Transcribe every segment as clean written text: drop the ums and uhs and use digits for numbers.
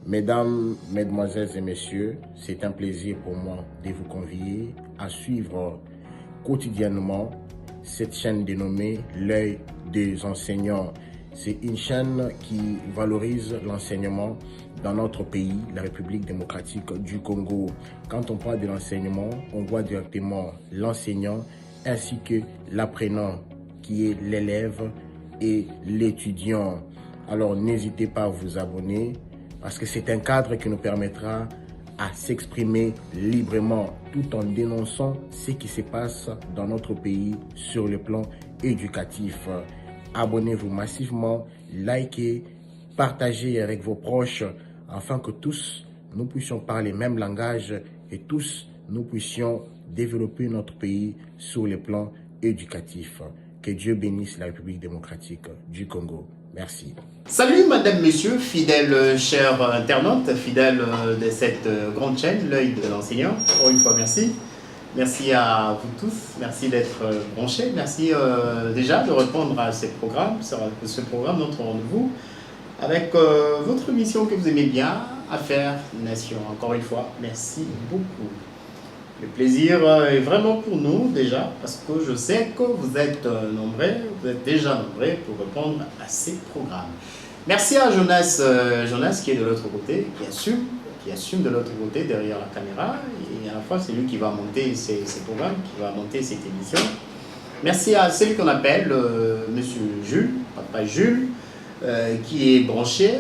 Mesdames, Mesdemoiselles et Messieurs, c'est un plaisir pour moi de vous convier à suivre quotidiennement cette chaîne dénommée L'œil des enseignants. C'est une chaîne qui valorise l'enseignement dans notre pays, la République démocratique du Congo. Quand on parle de l'enseignement, on voit directement l'enseignant ainsi que l'apprenant qui est l'élève et l'étudiant. Alors n'hésitez pas à vous abonner parce que c'est un cadre qui nous permettra à s'exprimer librement tout en dénonçant ce qui se passe dans notre pays sur le plan éducatif. Abonnez-vous massivement, likez, partagez avec vos proches afin que tous nous puissions parler le même langage et tous nous puissions développer notre pays sur le plan éducatif. Que Dieu bénisse la République démocratique du Congo. Merci. Salut madame, monsieur, fidèles chers internautes, fidèles de cette grande chaîne, l'œil de l'enseignant. Encore une fois, merci. Merci à vous tous, merci d'être branchés, merci déjà de répondre à ce programme, notre rendez-vous, avec votre mission que vous aimez bien, Affaires Nation. Encore une fois, merci beaucoup. Le plaisir est vraiment pour nous déjà, parce que je sais que vous êtes nombreux, vous êtes déjà nombreux pour répondre à ces programmes. Merci à Jonas, Jonas qui est de l'autre côté, qui assume de l'autre côté derrière la caméra, et à la fois c'est lui qui va monter ces programmes, qui va monter cette émission. Merci à celui qu'on appelle Monsieur Jules, Papa Jules, qui est branché,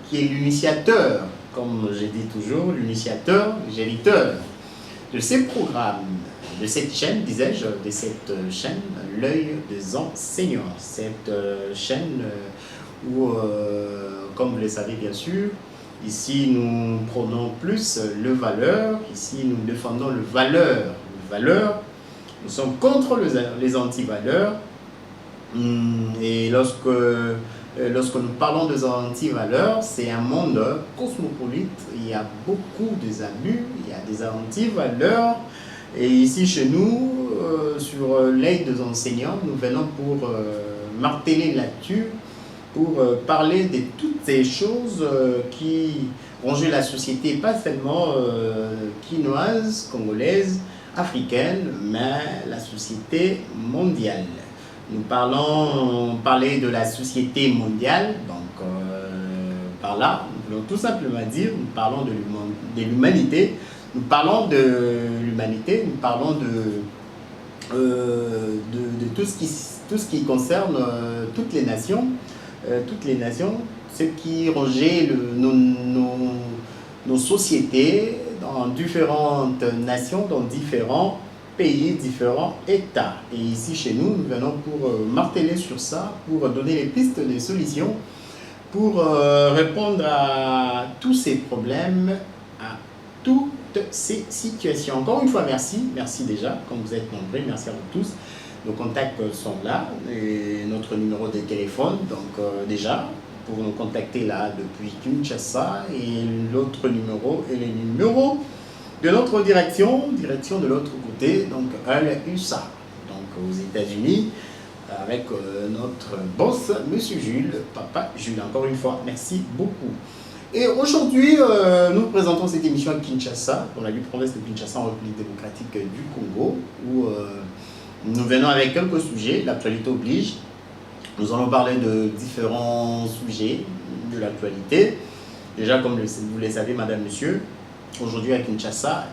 qui est l'initiateur, comme j'ai dit toujours, l'initiateur, géniteur de ces programmes, de cette chaîne, disais-je, de cette chaîne, l'œil des enseignants. Cette chaîne où, comme vous le savez bien sûr, ici nous prenons plus le valeur, ici nous défendons le valeur. Nous sommes contre les anti-valeurs. Et lorsque nous parlons des anti-valeurs, c'est un monde cosmopolite, il y a beaucoup d'abus, il y a des anti-valeurs. Et ici chez nous, sur l'œil des enseignants, nous venons pour marteler là-dessus, pour parler de toutes ces choses qui rongent la société, pas seulement quinoise, congolaise, africaine, mais la société mondiale. Nous parler de la société mondiale, donc par là, nous voulons tout simplement dire, nous parlons de l'humanité, nous parlons de tout ce qui concerne toutes les nations, ce qui rongeait nos sociétés dans différentes nations, dans différents pays, différents États. Et ici chez nous, nous venons pour marteler sur ça, pour donner les pistes de solutions, pour répondre à tous ces problèmes, à toutes ces situations. Encore une fois, merci déjà, comme vous êtes nombreux, merci à vous tous. Nos contacts sont là, et notre numéro de téléphone, donc déjà, pour nous contacter là depuis Kinshasa, et l'autre numéro est le numéro de notre direction de l'autre côté, donc USA, donc aux États-Unis, avec notre boss, Monsieur Jules, Papa Jules. Encore une fois, merci beaucoup. Et aujourd'hui, nous présentons cette émission à Kinshasa, dans la province de Kinshasa, en République démocratique du Congo, où nous venons avec quelques sujets, l'actualité oblige. Nous allons parler de différents sujets de l'actualité. Déjà, comme vous le savez, madame, monsieur, aujourd'hui à Kinshasa,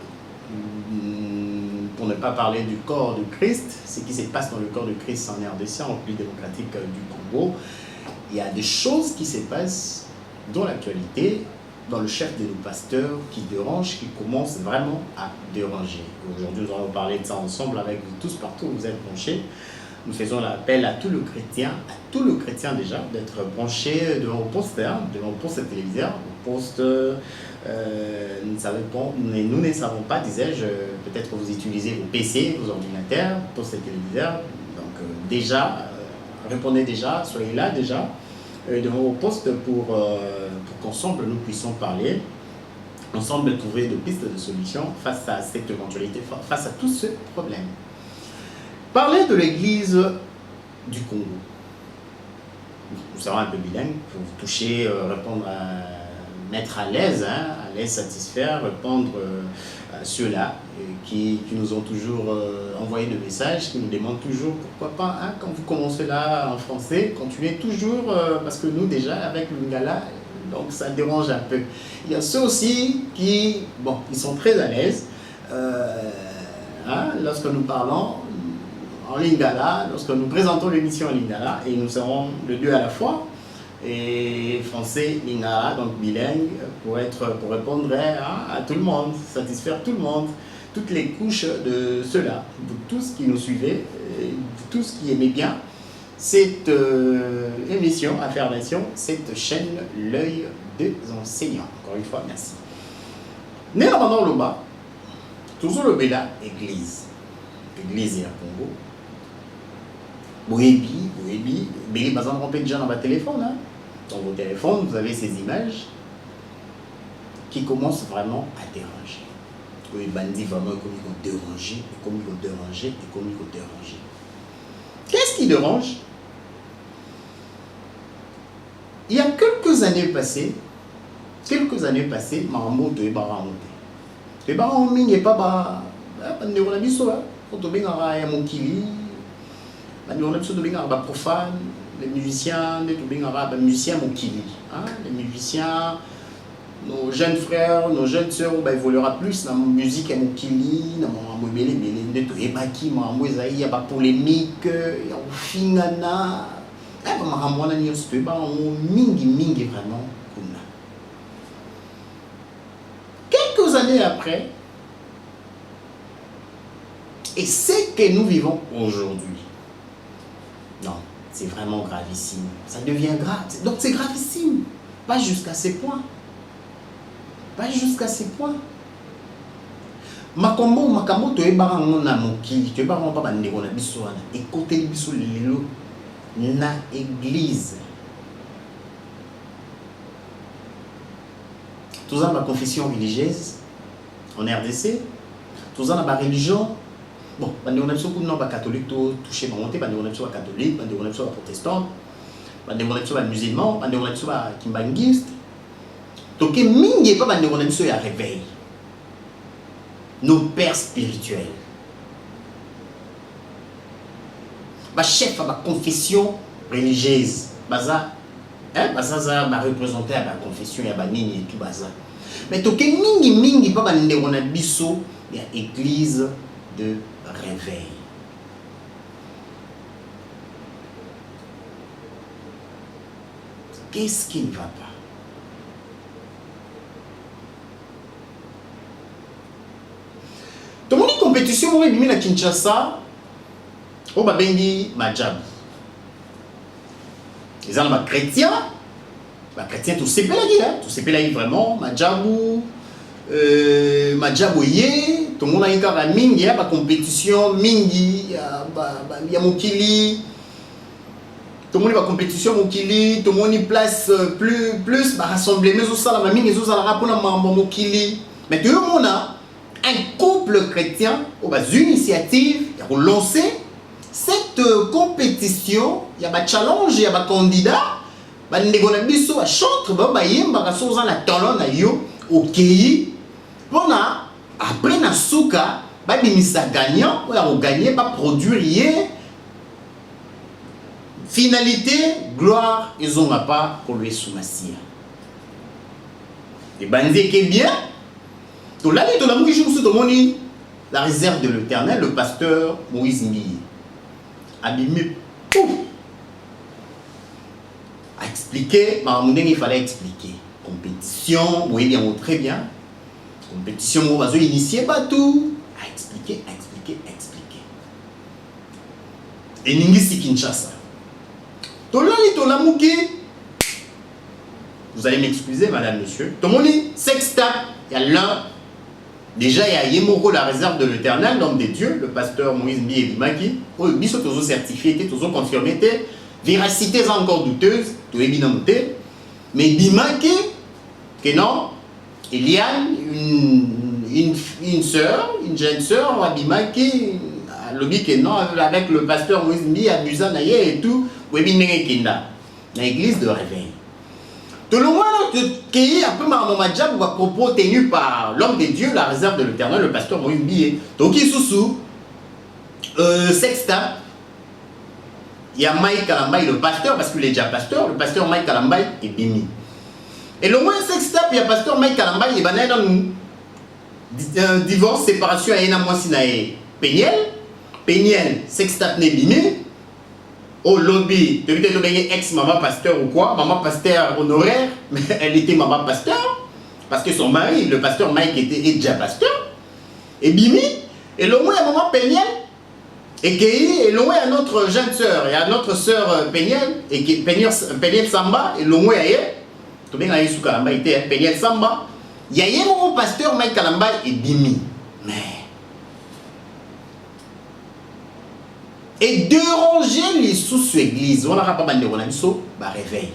pour ne pas parler du corps de Christ, ce qui se passe dans le corps de Christ en RDC, en République démocratique du Congo, il y a des choses qui se passent dans l'actualité, dans le chef de nos pasteurs qui dérange, qui commence vraiment à déranger. Aujourd'hui, nous allons parler de ça ensemble avec vous tous, partout où vous êtes branchés. Nous faisons l'appel à tout le chrétien déjà, d'être branché devant vos posters, devant vos postes téléviseurs, vos postes, nous ne savons pas, disais-je, peut-être que vous utilisez vos PC, vos ordinateurs, postes téléviseurs, donc déjà, répondez déjà, soyez là déjà, devant vos postes pour qu'ensemble nous puissions parler, ensemble trouver des pistes de solutions face à cette éventualité, face à tous ces problèmes. Parler de l'église du Congo. Nous serons un peu bilingues pour vous toucher, répondre à mettre à l'aise, satisfaire, répondre à ceux-là qui nous ont toujours envoyé des messages, qui nous demandent toujours pourquoi pas, quand vous commencez là en français, continuez toujours, parce que nous déjà avec le Lingala, donc ça dérange un peu. Il y a ceux aussi qui, bon, ils sont très à l'aise lorsque nous parlons en Lingala, lorsque nous présentons l'émission en Lingala, et nous serons les deux à la fois, et français, Lingala, donc bilingue, pour répondre à tout le monde, satisfaire tout le monde, toutes les couches de ceux-là, vous tous qui nous suivez, vous tous qui aimez bien cette émission, Affirmation, cette chaîne, l'œil des enseignants. Encore une fois, merci. Néanmoins, le bas, toujours le Béla, église et à Congo. Boébi, Béli, par exemple, on peut déjà dans votre téléphone. Dans vos téléphones, vous avez ces images qui commencent vraiment à déranger. Les bandits vraiment comme ils vont déranger, Qu'est-ce qui dérange? Il y a quelques années passées, Marambo de Baramouté. Les Baramouté n'est pas de la biso, quand on vient à Monkili, on a besoin de profane, les musiciens, les musiciens Monkili, les musiciens. Nos jeunes frères, nos jeunes sœurs, ils évolueront plus dans la musique à Moukili, dans la il y a pas polémique, il y a fingana, mingi vraiment. Quelques années après, et c'est que nous vivons aujourd'hui. Non, c'est vraiment gravissime. Ça devient grave. Donc c'est gravissime. Pas jusqu'à ces points. Makambo to ebara ngona mokili to ebara pa bandeko na biso wana ekoteli biso lelo na église. Tous en ma confession religieuse en RDC, tous en ma religion. Bon, bandeko na biso kuna ba catholique to toucher monter, bandeko na biso ba catholique, bandeko na biso ba protestant, bandeko na biso ba musulman, bandeko na biso ba kimbangiste. Donc, mingi pas bandeko na biso ya réveil. Nos pères spirituels. Ba chef ba confession religieuse. Baza ba représenter ba confession ya ba nini et tout baza. Mais toke mingi pas bandeko na biso ya église de réveil. Qu'est-ce qui ne va pas? Tout le monde compétition, on est à Kinshasa, on va bengi Majab. Les gens chrétiens, tout c'est là, vraiment, Majabou, Majabouye, tout le monde a une carte mingi, il y a pas compétition, mingi, il y a Mokili, tout le monde va compétition Mokili, tout le monde y place plus, rassembler, mais aussi la mingi, ils ont la rapport à Mokili, mais tout le monde a un couple chrétien aux initiatives pour lancer cette compétition. Il y a un challenge, il y a un candidat. Il y a un chantre, il y a un talent après na souka, il y a gagnant, il y a gagné, produire. Finalité, gloire, ils ont pas pour lui soumassia. Et bandé qui est bien. La réserve de l'Éternel, le pasteur Moïse Mbiye abîmé a expliqué, il fallait expliquer. Compétition, vous voyez bien, très bien. Compétition, on va initier tout. A expliquer. Et Ningisi Kinshasa. Vous allez m'excuser, madame, monsieur. Tomoni, sextape, il y a l'un. Déjà, il y a Yemoko, la réserve de l'Éternel, l'homme des dieux, le pasteur Moïse Mbiye Bimaki. Ils sont toujours certifiés, toujours confirmés. Véracité encore douteuse, tout est bien noté. Mais Bimaki, que non, il y a une sœur, une jeune sœur, Bimaki, lobby que non, avec le pasteur Moïse Mbiye, abusant et tout, dans l'église de réveil. Tout le monde qui a pris ma job à propos tenu par l'homme de Dieu, la réserve de l'Éternel, le pasteur Moïse Billet. Donc il sous sexta. Il y a Mike Kalambay, le pasteur, parce qu'il est déjà pasteur, le pasteur Mike Kalambay est Bimi. Et le moins sexta, il y a pasteur Mike Kalambay, il va dans un divorce, séparation, il y a un mois sinae Péniel, sexta n'est Bimi. Au lobby, tu veux dire ex-maman pasteur ou quoi, maman pasteur honoraire, mais elle était maman pasteur, parce que son mari, le pasteur Mike, était déjà pasteur. Et Bimi, et le moins, maman Péniel, et qui est loin à notre jeune sœur, et à notre sœur Péniel, et qui Péniel Samba, et le moins ailleurs, tout bien ailleurs sous Kalamba était Péniel Samba, il y a mon pasteur Mike Kalamba et Bimi. Mais. Et déranger les sous-églises, on n'aura pas mal de Ronaldo, bah réveil.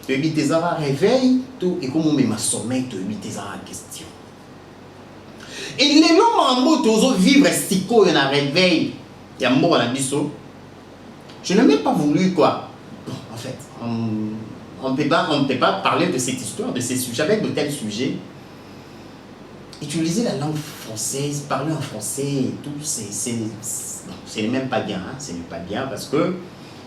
Tu évites tes réveil, tout, et comme on met ma sommeil, tu évites tes question. Et les longs mambo, tu vivre stico, il y a un réveil, il y a un mot à la bisso. Je n'ai même pas voulu quoi. Bon, en fait, on ne peut pas parler de cette histoire, de ces sujets, avec de tels sujets. Utiliser la langue française, parler en français et tout, c'est même pas bien. Hein, c'est pas bien parce que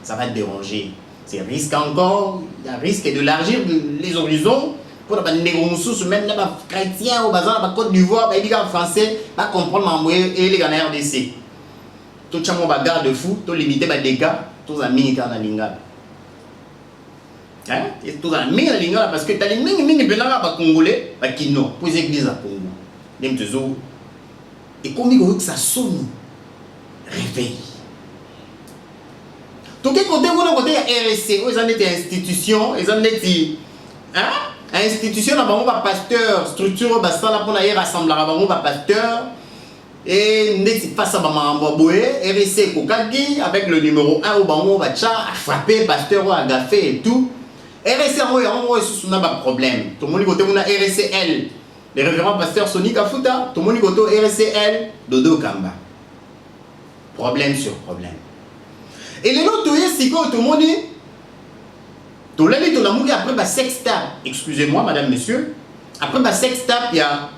ça va te déranger. C'est risque encore, il y a risque d'élargir les horizons. Pour les négociations, même les chrétiens au bazar, la Côte d'Ivoire, les gars français, va comprendre et les gars RDC. Tout le monde bagarre de fou, tout limité les dégâts, tous les amis qui sont dans l'ingala. Hein? Et tous les amis dans l'ingala parce que tu as les mini congolais, qui n'ont pas d'église à Congo. Et comme il que ça sonne, réveille. Tout le côté, vous avez RSC, vous avez des institutions, vous avez des institutions, vous avez pasteur, structure, vous avez rassembleur, vous avez pasteur, et face à RSC Kokagi, avec le numéro 1, vous avez frappé, pasteur, à gafé et tout. RSC, vous avez un problème. Tout le monde a RSCL, le révérend pasteur Sonic Afuta, tout le monde a RSCL, Dodo Kamba. Problème sur problème. Et les autres, tout le monde dit, tout le monde après ma sextape, excusez-moi madame, monsieur, après ma sextape, il y a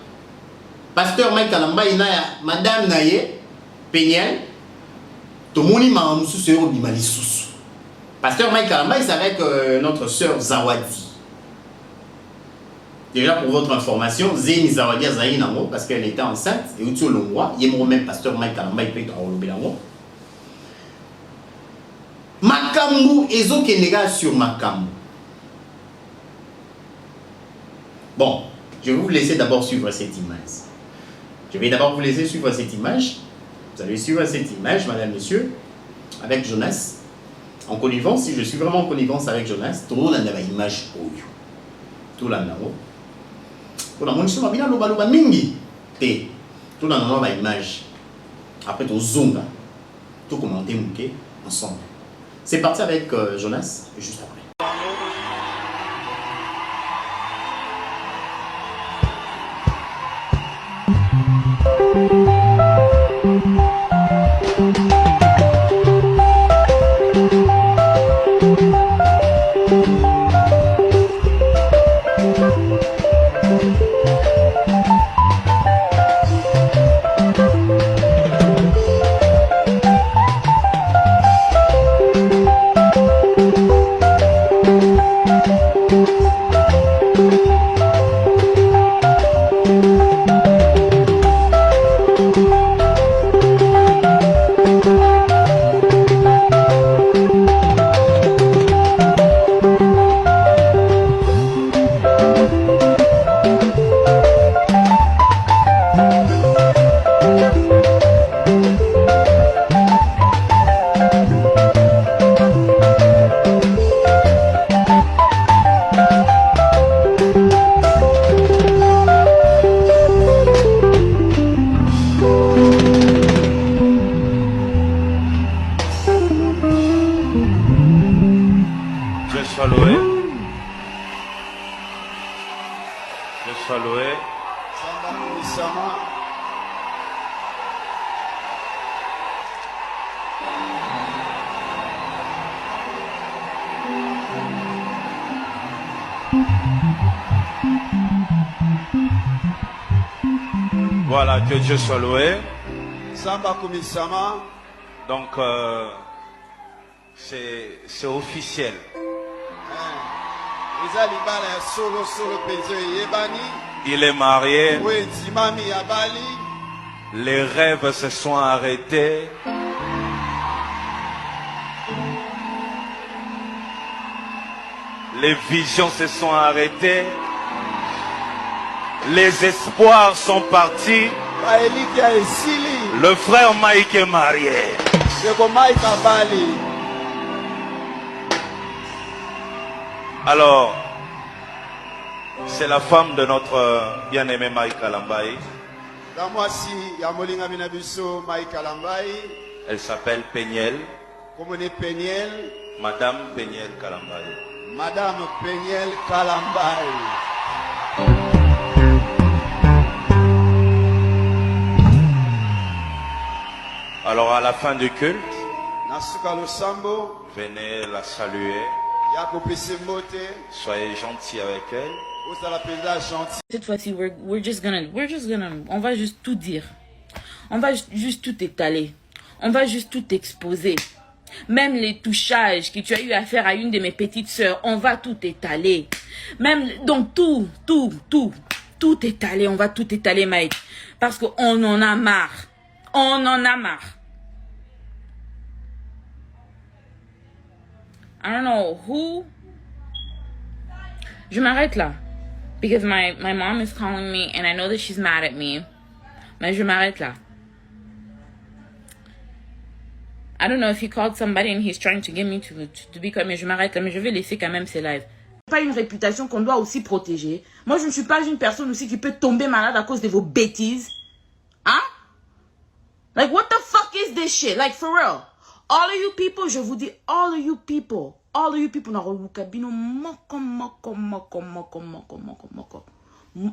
pasteur Mike Kalamba, il y a madame Naye, Péniel, tout le monde dit, ma moussou se rebimali sous. Pasteur Mike Kalamba, c'est avec notre sœur Zawadi. Déjà pour votre information, Zéni Zawadi a Zaï Nango, parce qu'elle était enceinte, et au-dessus de l'ongwa, il y a même pasteur Mike Kalamba, il peut être en Nango. Makambu ezo kenega sur Makambu. Bon, je vais vous laisser d'abord suivre cette image. Je vais d'abord vous laisser suivre cette image. Vous allez suivre cette image, madame, monsieur, avec Jonas. En connivence, si je suis vraiment en connivence avec Jonas, tout le monde a une image. Tout le monde a une image. Tout le monde a une image. Après, tout zonga. Tout commenter ensemble. C'est parti avec Jonas, juste après. Voilà, que Dieu soit loué. Samba Kumisama. Donc, c'est officiel. Il est marié. Les rêves se sont arrêtés. Les visions se sont arrêtées. Les espoirs sont partis. Le frère Mike est marié. Alors, c'est la femme de notre bien-aimé Mike Kalambaye. Elle s'appelle Peniel. Madame Peniel Kalambaye. Madame Peniel Kalambaye. Alors à la fin du culte, venez la saluer. Soyez gentils avec elle. Cette fois-ci, on va juste tout dire. On va juste tout étaler. On va juste tout exposer. Même les touchages que tu as eu à faire à une de mes petites sœurs, on va tout étaler. Même, donc tout étaler. On va tout étaler, Mike. Parce qu'on en a marre. On en a marre. I don't know who. Je m'arrête là. Because my mom is calling me and I know that she's mad at me. Mais je m'arrête là. I don't know if he called somebody and he's trying to get me to be comme. Mais je m'arrête là. Mais je vais laisser quand même ces lives. Pas une réputation qu'on doit aussi protéger. Moi, je ne suis pas une personne aussi qui peut tomber malade à cause de vos bêtises. Hein? Like, what the fuck is this shit? Like, for real. All of you people, je vous dis, all of you people, and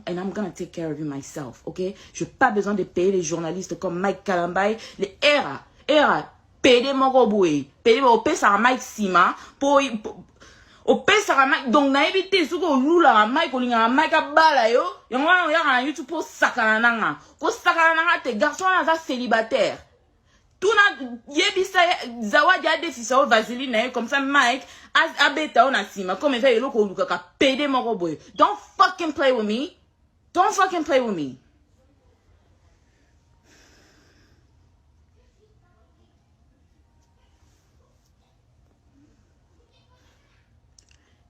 I'm gonna take care of you myself, ok? Je n'ai pas besoin de payer les journalistes comme Mike Kalambaye, les era, payer mon roboué, payer mon pesa Mike Sima, pour au pesa Mike, donc na évité ce que lula Mike ou linga Mike abala yo, yangwa ya YouTube pour sakananga, ko sakananga te garçon là célibataire. Tout na yebisa zawadi a défisa au vaseline comme ça Mike a beta on asima comme fait le ko luka ka pede mon robot. Don't fucking play with me. Don't fucking play with me.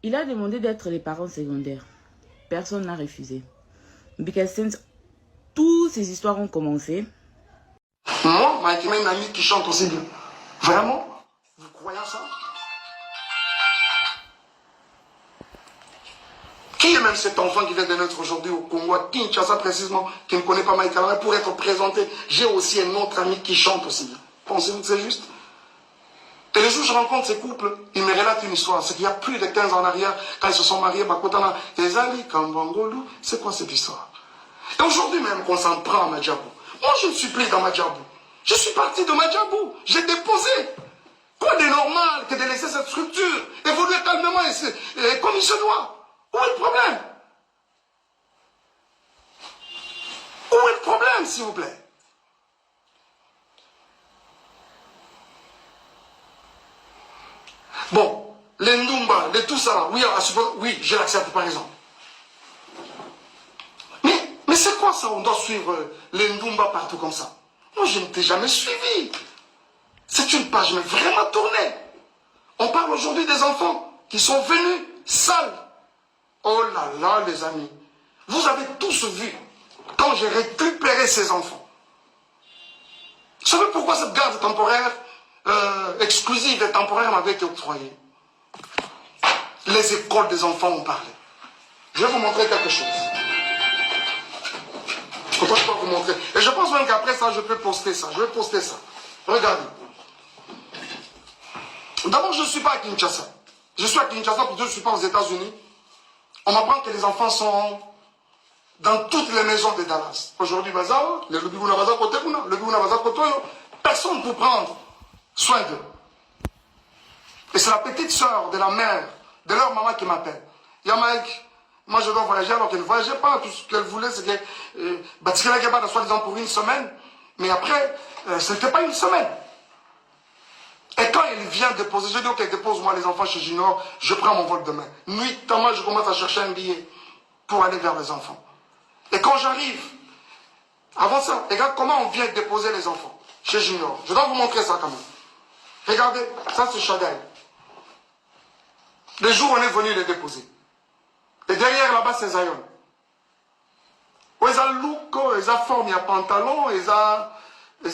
Il a demandé d'être les parents secondaires. Personne n'a refusé. Because since toutes ces histoires ont commencé, moi, Mike, il y a une amie qui chante aussi bien. Vraiment? Vous croyez ça? Qui est même cet enfant qui vient de naître aujourd'hui au Congo, à Kinshasa précisément, qui ne connaît pas Mike Kalambaye, pour être présenté? J'ai aussi un autre ami qui chante aussi bien. Pensez-vous que c'est juste? Et les jours où je rencontre ces couples, ils me relatent une histoire. C'est qu'il y a plus de 15 ans en arrière, quand ils se sont mariés, Bakotana, Ezali, Kambangolu, c'est quoi cette histoire? Et aujourd'hui même qu'on s'en prend à Madjabou. Moi, je ne suis plus dans Madjabou. Je suis parti de Madjabou. J'ai déposé. Quoi de normal que de laisser cette structure évoluer calmement et comme il se doit? Où est le problème? Où est le problème, s'il vous plaît? Bon, les Ndumba, les tout ça, oui, je l'accepte par exemple. Mais c'est quoi ça? On doit suivre les Ndumba partout comme ça. Moi, je ne t'ai jamais suivi. C'est une page mais vraiment tournée. On parle aujourd'hui des enfants qui sont venus sales. Oh là là, les amis. Vous avez tous vu quand j'ai récupéré ces enfants. Vous savez pourquoi cette garde temporaire, exclusive et temporaire m'avait été octroyée? Les écoles des enfants ont parlé. Je vais vous montrer quelque chose. Je peux vous montrer. Et je pense même qu'après ça, je peux poster ça. Je vais poster ça. Regardez. D'abord, je ne suis pas à Kinshasa. Je suis à Kinshasa parce que je ne suis pas aux États-Unis. On m'apprend que les enfants sont dans toutes les maisons de Dallas. Aujourd'hui, personne ne peut prendre soin d'eux. Et c'est la petite soeur de la mère, de leur maman qui m'appelle. Il y a Mike, Moi, je dois voyager alors qu'elle ne voyageait pas. Tout ce qu'elle voulait, c'est que Batikela Gaba, soi-disant pour une semaine. Mais après, ce n'était pas une semaine. Et quand elle vient déposer, je dis ok, dépose-moi les enfants chez Junior, je prends mon vol demain. Nuitamment, je commence à chercher un billet pour aller vers les enfants. Et quand j'arrive, avant ça, regarde comment on vient déposer les enfants chez Junior. Je dois vous montrer ça quand même. Regardez, ça c'est Chagaï. Les jours où on est venu les déposer. Et derrière là-bas, c'est Zion. Où ils ont look, ils ont forme, il y a pantalon, ils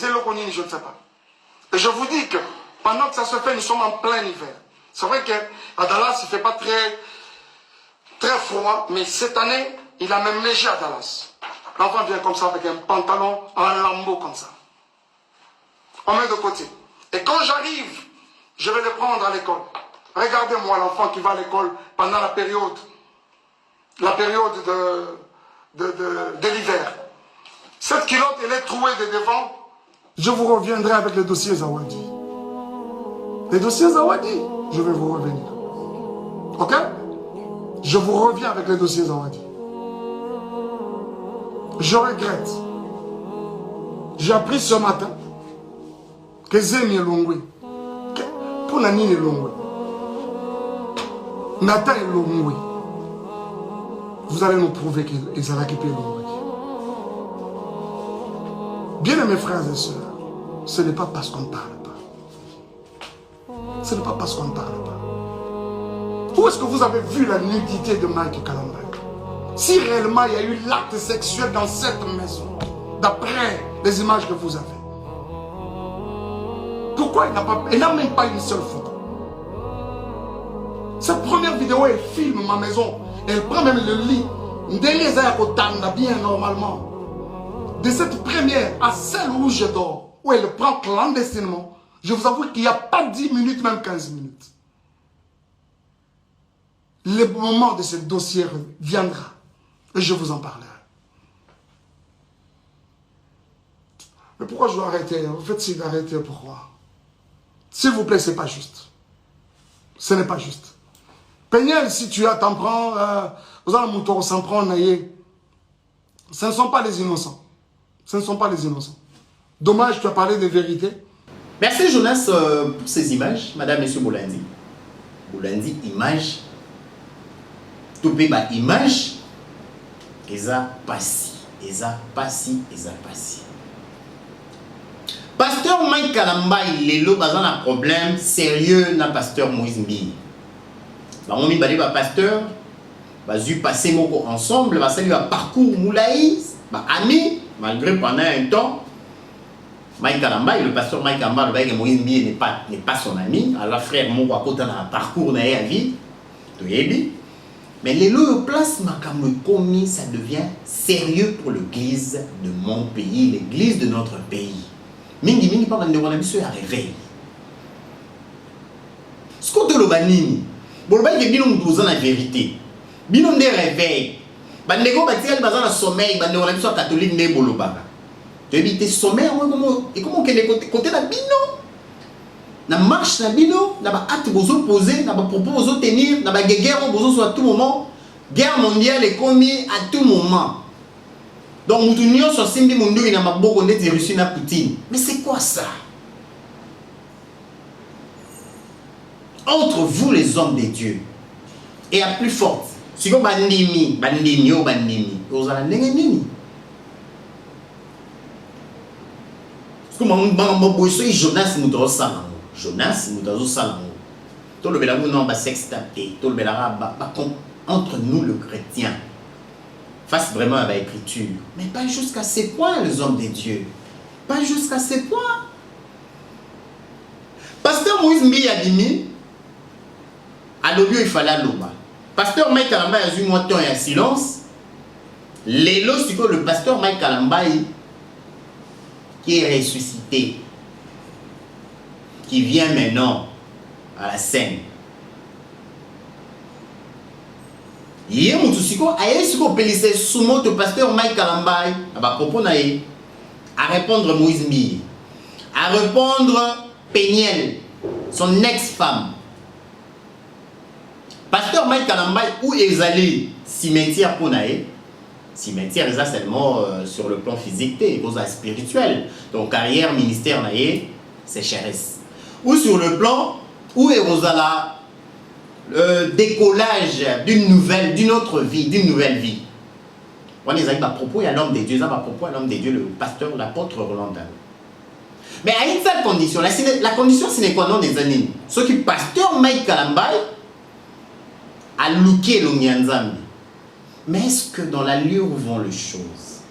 ont lokonini, je ne sais pas. Et je vous dis que pendant que ça se fait, nous sommes en plein hiver. C'est vrai qu'à Dallas, il ne fait pas très froid, mais cette année, il a même neigé à Dallas. L'enfant vient comme ça avec un pantalon en lambeau comme ça. On met de côté. Et quand j'arrive, je vais le prendre à l'école. Regardez-moi l'enfant qui va à l'école pendant la période de l'hiver. Cette culotte, elle est trouée de devant. Je vous reviendrai avec les dossiers Zawadi. Les dossiers Zawadi, je vais vous revenir. Ok? Je vous reviens avec les dossiers Zawadi. Je regrette. J'ai appris ce matin que Zemi est Longwe. Pour Nani est Longwe. Nathan est Longwe. Vous allez nous prouver qu'ils ont récupéré Longwe. Bien aimés frères et sœurs, ce n'est pas parce qu'on ne parle pas. Ce n'est pas parce qu'on ne parle pas. Où est-ce que vous avez vu la nudité de Mike Kalambay? Si réellement il y a eu l'acte sexuel dans cette maison, d'après les images que vous avez, pourquoi il n'a même pas une seule photo? Cette première vidéo, elle filme ma maison. Elle prend même le lit. Bien normalement. De cette première à celle où je dors, où elle prend clandestinement, je vous avoue qu'il n'y a pas 10 minutes, même 15 minutes. Le moment de ce dossier viendra. Et je vous en parlerai. Mais pourquoi je dois arrêter? En fait, c'est d'arrêter, pourquoi? S'il vous plaît, ce n'est pas juste. Ce n'est pas juste. Peignel, si tu as, t'en prends, vous avez un mouton, s'en prend, naïe. Ce ne sont pas les innocents. Ce ne sont pas les innocents. Dommage, tu as parlé de vérité. Merci Jonas pour ces images, Madame, Monsieur Boulandi. Boulandi, image. Tout pays, image. Eza passi. Eza passi. Eza passi. Pasteur Mike Kalambay, il est là, un problème sérieux na pasteur Moïse Mbi. On mi balé pasteur, eu passé moko ensemble, salut un parcours moulaïs, ami, malgré pendant un temps. Mike Kalambay, le pasteur Mike Kalambay, le Moïse Mbi n'est pas son ami. Alors frère moko à côté dans un parcours na à vie, mais les lots place makamwe commis, ça devient sérieux pour l'église de mon pays, l'église de notre pays. Mingi pas de mon ami à réveil. Ce qu'on te le banini. Bon, il y a bien la vérité. Binom de réveil. Bandego batia le bazar sommeil, bandego la mission catholique ne bolobaka. Tu évites sommeil et comment que les côté la bino. Na marche na bino, na ba acte bozo poser, na ba propos bozo tenir, na ba guerre bozo à tout moment. Guerre mondiale est commise à tout moment. Donc Moutounion sur Simbi Mundo il n'a pas beaucoup de Russie na Poutine. Mais c'est quoi ça? Entre vous les hommes de Dieu et à plus forte, si vous bandimi, vous allez nini. Jonas Moutozo Salango. Jonas Moutozo Salango. Tout le bélarou non ba sextape, tout le bélarab entre nous le chrétien. Face vraiment à l'écriture. Mais pas jusqu'à ces points les hommes de Dieu. Pas jusqu'à ces points. Pasteur Moïse Mbi Adimi. À l'objet, il fallait l'oba. Pasteur Mike Kalambay a eu moins de temps et un silence. Lélo, c'est que le pasteur Mike Kalambay qui est ressuscité, qui vient maintenant à la scène. Il y a un moutousiko, le pasteur Mike Kalambay à répondre Moïse Mbi, à répondre Peniel, son ex-femme. Pasteur Mike Kalambay, où est allé cimetière pour naïe? Cimetière, c'est seulement sur le plan physique, aux spirituel. Donc, carrière, ministère naïe, c'est chéresse. Ou sur le plan, où est Rosala décollage d'une autre vie, d'une nouvelle vie. On est à propos, il y a l'homme de Dieu, à propos, l'homme de Dieu, le pasteur, l'apôtre Roland Dalo. Mais à une seule condition, la condition c'est quoi non des années. Ce qui pasteur Mike Kalambay a looké le Nyanzambi. Mais est-ce que dans la lieu où vont les choses,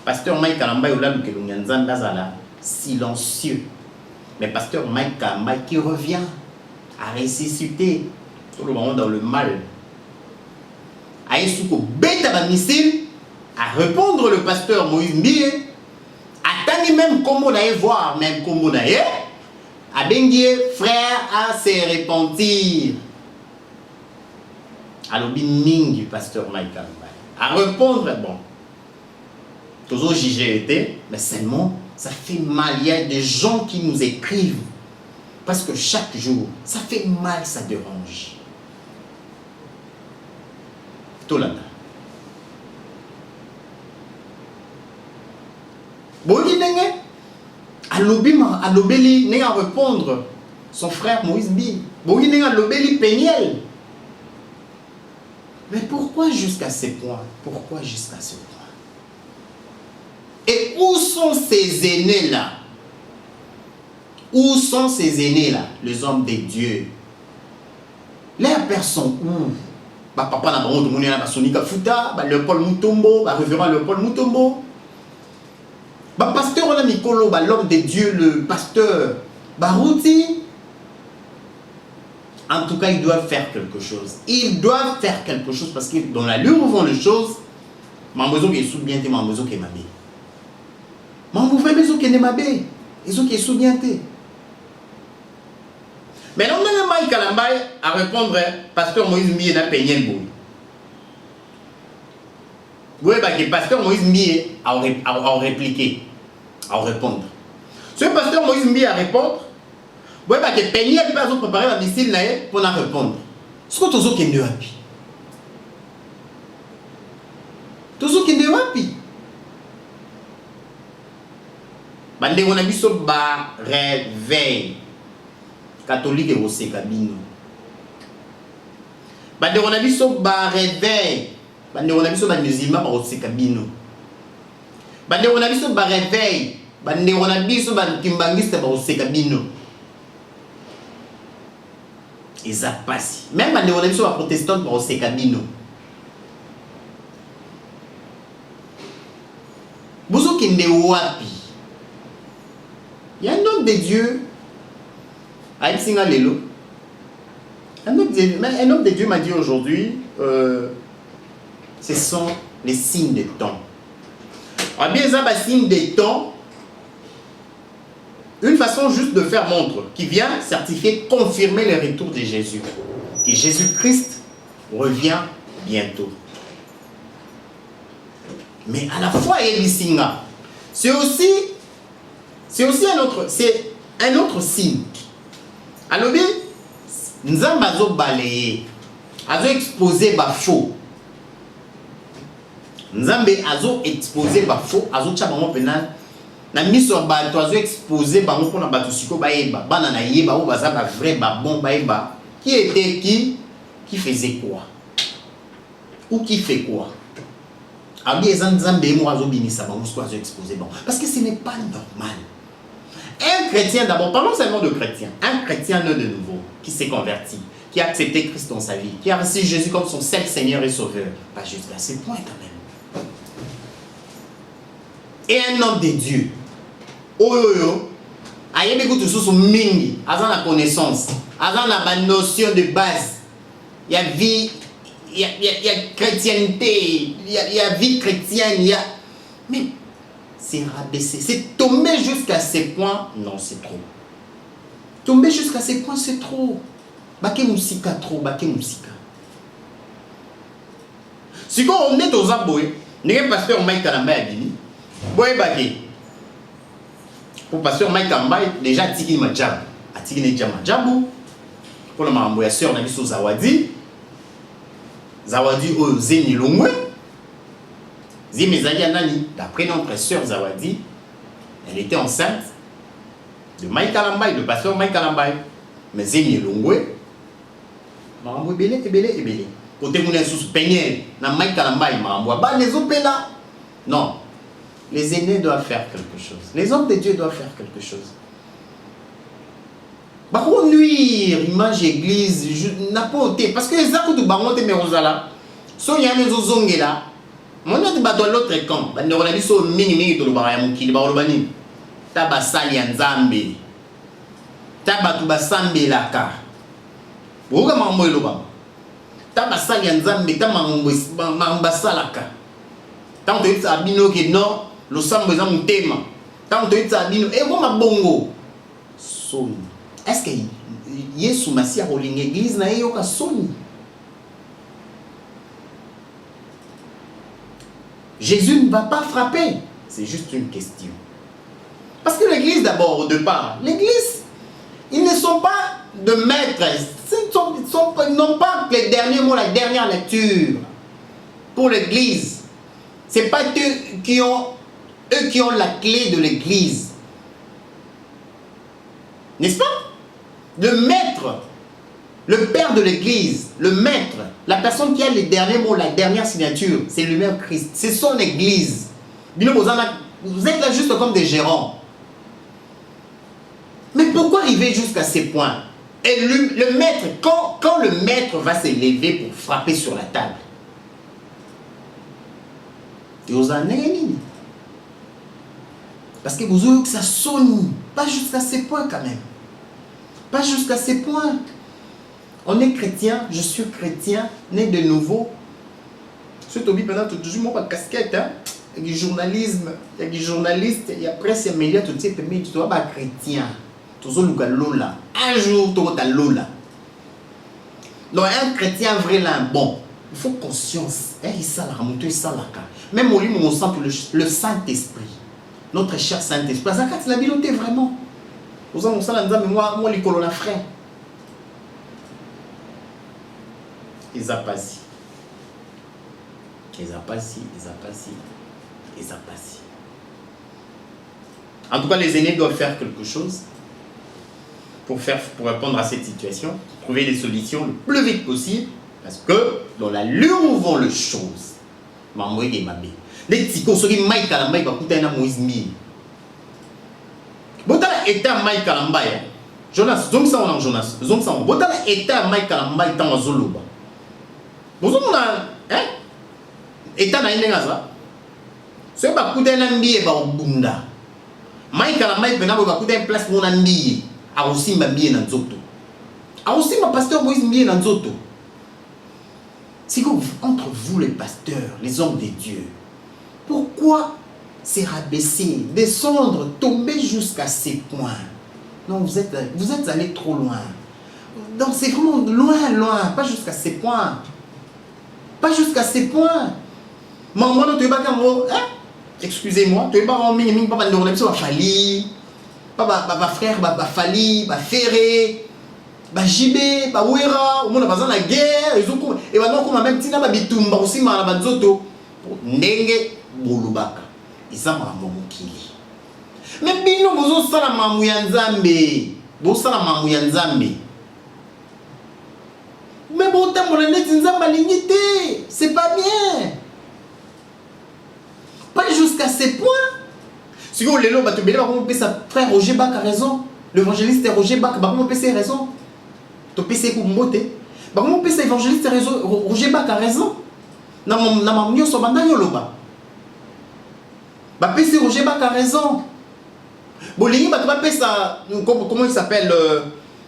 pasteur Mike Kalambay ou là looké le Nyanzambi là silencieux. Mais pasteur Mike Kalambay qui revient à ressusciter tout le monde dans le mal. À Essouko bêta la missile à répondre le pasteur Moïse Mbie. Attendez même comme on a voir, même comme on a à Benguier, frère, à se repentir. À l'obéissance du pasteur Mike Kalambay. À répondre, bon. Toujours JGT, mais seulement, ça fait mal. Il y a des gens qui nous écrivent. Parce que chaque jour, ça fait mal, ça dérange. Tout là. Bon, il n'est à l'obéli, n'est à répondre son frère Moïse Bi. Bon, il n'est à l'obéli Péniel. Mais pourquoi jusqu'à ce point? Pourquoi jusqu'à ce point? Et où sont ces aînés-là? Où sont ces aînés-là? Les hommes de Dieu. Les personnes où? Papa n'a pas honte, mon n'a pas Sonika Fouta, Léopold Mutombo, révérend Léopold Mutombo. Pasteur on a Mikolo, l'homme de Dieu, le pasteur Barouti. En tout cas, ils doivent faire quelque chose. Ils doivent faire quelque chose parce que dans la lieu où vont les choses, Mambozo qui est sous bien, Mambozo qui est mabé. Mambozo qui est mabé. Ils ont qui est sous bien. Mais non, Mike Kalambay à répondre, pasteur Moïse Mbie n'a payé le bout. Vous voyez que pasteur Moïse Mbie a répliqué, à répondre. Ce pasteur Moïse Mbie a répondre, vous voyez que Péniel peut pas préparer la missile pour la répondre. Ce que tous qui est happy. Tous qui est happy. Bande on a vu ce bas réveil. Catholique et au Sekabino. Bande on a vu ce bas réveil. Bande on a vu ce bas musulman par au Sekabino. Bande on a vu ce bas réveil. Bande on a vu ce bas kimbangiste par au Sekabino. Et ça passe. Même bande on a vu ce bas protestant par au Sekabino. Bozo kende wapi. Il y a un homme de Dieu. Un homme de Dieu m'a dit aujourd'hui, ce sont les signes des temps. Alors bien ça, signe des temps, une façon juste de faire montre, qui vient certifier, confirmer le retour de Jésus. Et Jésus-Christ revient bientôt. Mais à la fois, c'est aussi un autre signe. Alors bien, nous avons balayé, nous avons exposé les faux. Nous avons exposé les faux, nous avons exposé les faux. Nous avons exposé les faux. Qui était qui faisait quoi? Ou qui fait quoi? Alors bien, nous avons exposé. Parce que ce n'est pas normal. Un chrétien, d'abord, parlons seulement de chrétien. Un chrétien né de nouveau, qui s'est converti, qui a accepté Christ dans sa vie, qui a reçu Jésus comme son seul Seigneur et Sauveur. Pas jusqu'à ce point quand même. Et un homme de Dieu. Oyoyo. Aïe, mais tout sous mingi. Azan la connaissance. Azan la notion de base. Il y a vie. Il y a chrétienté. Il y a vie chrétienne. Il y a. Mais. C'est rabaissé. C'est tomber jusqu'à ces points. Non, c'est trop. Tomber jusqu'à ces points, c'est trop. Baké Moussika, trop. Baké Moussika. Si on est aux aboués, nous avons pasteur Mike Kalambay à Bini. Boy Baké. Pour pasteur Mike Kalambay, déjà, Tiki Madjab. A Tiki Madjabou. Pour le mambo, ya sœur, on a vu sous Zawadi. Zawadi Ozeni Longwe. Zimezali Anani. D'après notre sœur Zawadi, elle était enceinte de Mike Kalambay, le pasteur Mike Kalambay. Mais Zeni Longwe, Marambo Ebele. Côté Mounen sous Peigné, na Mike Kalambay, Marambo Abba, les opélas. Non. Les aînés doivent faire quelque chose. Les hommes de Dieu doivent faire quelque chose. Par contre, nuire, image église, n'a pas été. Parce que les actes de Baron de Merozala, sont y a les ozongues là. Mon autre bateau à l'autre camp, on a dit so mini de l'Obarayamouki, le Barolobani. Tabasali Nzambe. Tabatubasambe Laka. Pourquoi Mambo et Loba? Tabasali Nzambe, Tamambasalaka. Tant que tu as bino qui non, le sambo est un thème. Tant que tu as bino, et moi ma bongo. Son. Est-ce que Yesu Massia rolling église na yoka soni? Jésus ne va pas frapper. C'est juste une question. Parce que l'église d'abord, au départ, l'église, ils ne sont pas de maîtres. Ils n'ont pas les derniers mots, la dernière lecture. Pour l'église, ce n'est pas eux qui ont la clé de l'église. N'est-ce pas? Le maître, le père de l'église, le maître, la personne qui a les derniers mots, la dernière signature, c'est lui-même Christ. C'est son église. Vous êtes là juste comme des gérants. Mais pourquoi arriver jusqu'à ces points? Et le maître, quand le maître va se lever pour frapper sur la table, parce que vous avez que ça sonne, pas jusqu'à ces points quand même. Pas jusqu'à ces points. On est chrétien, je suis chrétien, né de nouveau. Surtout, pendant toujours mon casquette, hein. Il y a du journalisme, il y a du journaliste, il y a presse, il y a médias, tout ça, mais tu dois être chrétien. Tu dois être Lola. Un jour, tu dois être Lola. Donc, un chrétien vrai là, bon, il faut conscience. Même au lit, on sent le Saint-Esprit, notre cher Saint-Esprit. Ça, c'est la biloté vraiment. Vous savez, moi, les colons frères. Ils appasient. En tout cas, les aînés doivent faire quelque chose pour répondre à cette situation, trouver des solutions le plus vite possible, parce que dans la lueur où vont les choses, les petits conseillers Mike Kalambay va coûter un Moïse Mille. Botala état Mike Kalambay, Jonas, Zom ça on a Jonas, Zom ça on. Botala état Mike Kalambay dans la Zoloba. Vous avez hein? État na inengaza. Ce va coûter un billet ba bunda. Mike Kalambay bena va coûter une place pour un billet. A aussi ma billet dans Zoto. A aussi ma pasteur Moïse billet dans Zoto. C'est que entre vous les pasteurs, les hommes de Dieu, pourquoi se rabaisser, descendre, tomber jusqu'à ces points? Non, vous êtes allés trop loin. Donc c'est vraiment loin, pas jusqu'à ces points. Pas jusqu'à ces points. Maman, tu es pas comme excusez-moi, tu es pas en minimum, papa, nous on Fali, papa frère, Fali, Ferré. Jibé, Ouera, au monde a besoin de la guerre, et maintenant comme même Tina Bitumba aussi ma la Banzoto, Nenge Bolubaka, ils sont à Momokili. Mais Bino Bozo Sala Mamouyanzambe, Bosala Mamouyanzambe. Mais bon, t'as mon année Tinzamba lignité, c'est pas bien. Pas jusqu'à ces points. Si vous voulez, on peut sa frère Roger Bach a raison, l'évangéliste Roger Bach, on peut ses raison. To PC pour monter. Bah comment PC évangéliste Roger Bach a raison. Na mamnyo so banda yoloba. Bah PC Roger Bach a raison. Bolingi bah tu vas PC comment il s'appelle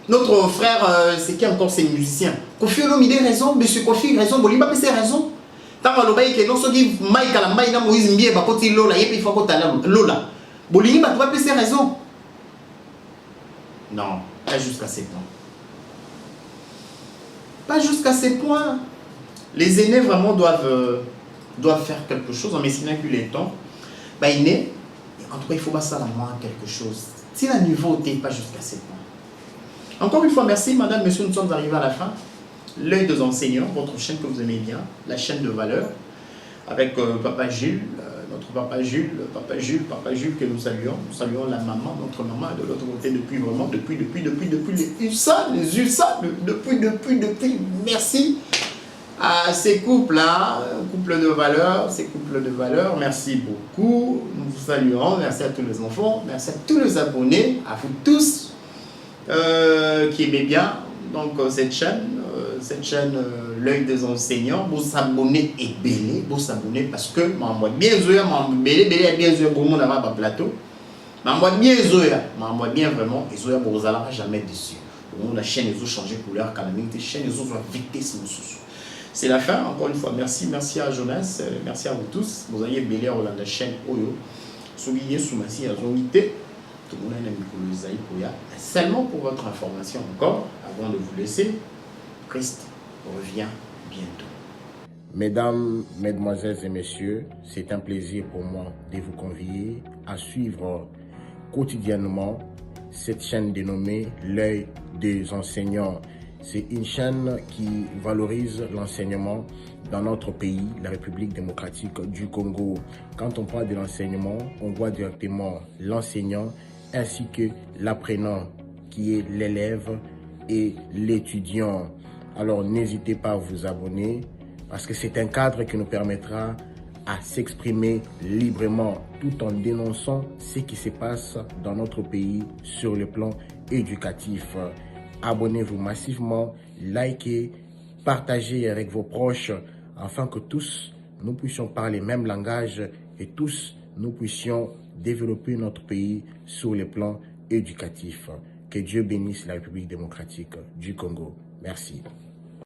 notre frère c'est qui encore c'est musicien. Kofi Olomide raison, monsieur Kofi raison, Bolingi bah PC raison. Tant que l'obéi que non so qui Mike Kalambay na Moïse Mbie bah koti Lola yepi faut ko tala Lola. Bolingi bah tu vas PC raison. Non, pas jusqu'à ces points. Pas jusqu'à ces points. Les aînés vraiment doivent faire quelque chose. Mais s'il n'y a plus les temps, bah, en tout cas, il faut passer à la main quelque chose. Si la niveau n'est pas jusqu'à ces points. Encore une fois, merci, madame, monsieur, nous sommes arrivés à la fin. l'œil des enseignants, votre chaîne que vous aimez bien, la chaîne de valeur, avec Papa Jules, notre Papa Jules, que nous saluons. Nous saluons la maman, notre maman de l'autre côté depuis les USA, depuis, merci à ces couples-là, couple de valeurs, merci beaucoup, nous vous saluons, merci à tous les enfants, merci à tous les abonnés, à vous tous qui aimez bien donc cette chaîne l'œil des enseignants, vous s'abonnez et belé, vous s'abonnez parce que moi bien zoya, belé bien zoya pour mon avant plateau, moi bien vraiment, et zoya pour vous allez jamais dessus. La chaîne ils ont changé couleur, calamité, chaîne ils ont vitesse c'est la fin, encore une fois, merci à Jonas, merci à vous tous, vous avez belé dans la chaîne Oyo, souligné sous ma scie à zonité, tout le monde a mis seulement pour votre information encore, avant de vous laisser, Christ revient bientôt. Mesdames, Mesdemoiselles et Messieurs, c'est un plaisir pour moi de vous convier à suivre quotidiennement cette chaîne dénommée L'œil des enseignants. C'est une chaîne qui valorise l'enseignement dans notre pays, la République démocratique du Congo. Quand on parle de l'enseignement, on voit directement l'enseignant ainsi que l'apprenant qui est l'élève et l'étudiant. Alors n'hésitez pas à vous abonner parce que c'est un cadre qui nous permettra à s'exprimer librement tout en dénonçant ce qui se passe dans notre pays sur le plan éducatif. Abonnez-vous massivement, likez, partagez avec vos proches afin que tous nous puissions parler le même langage et tous nous puissions développer notre pays sur le plan éducatif. Que Dieu bénisse la République démocratique du Congo. Merci.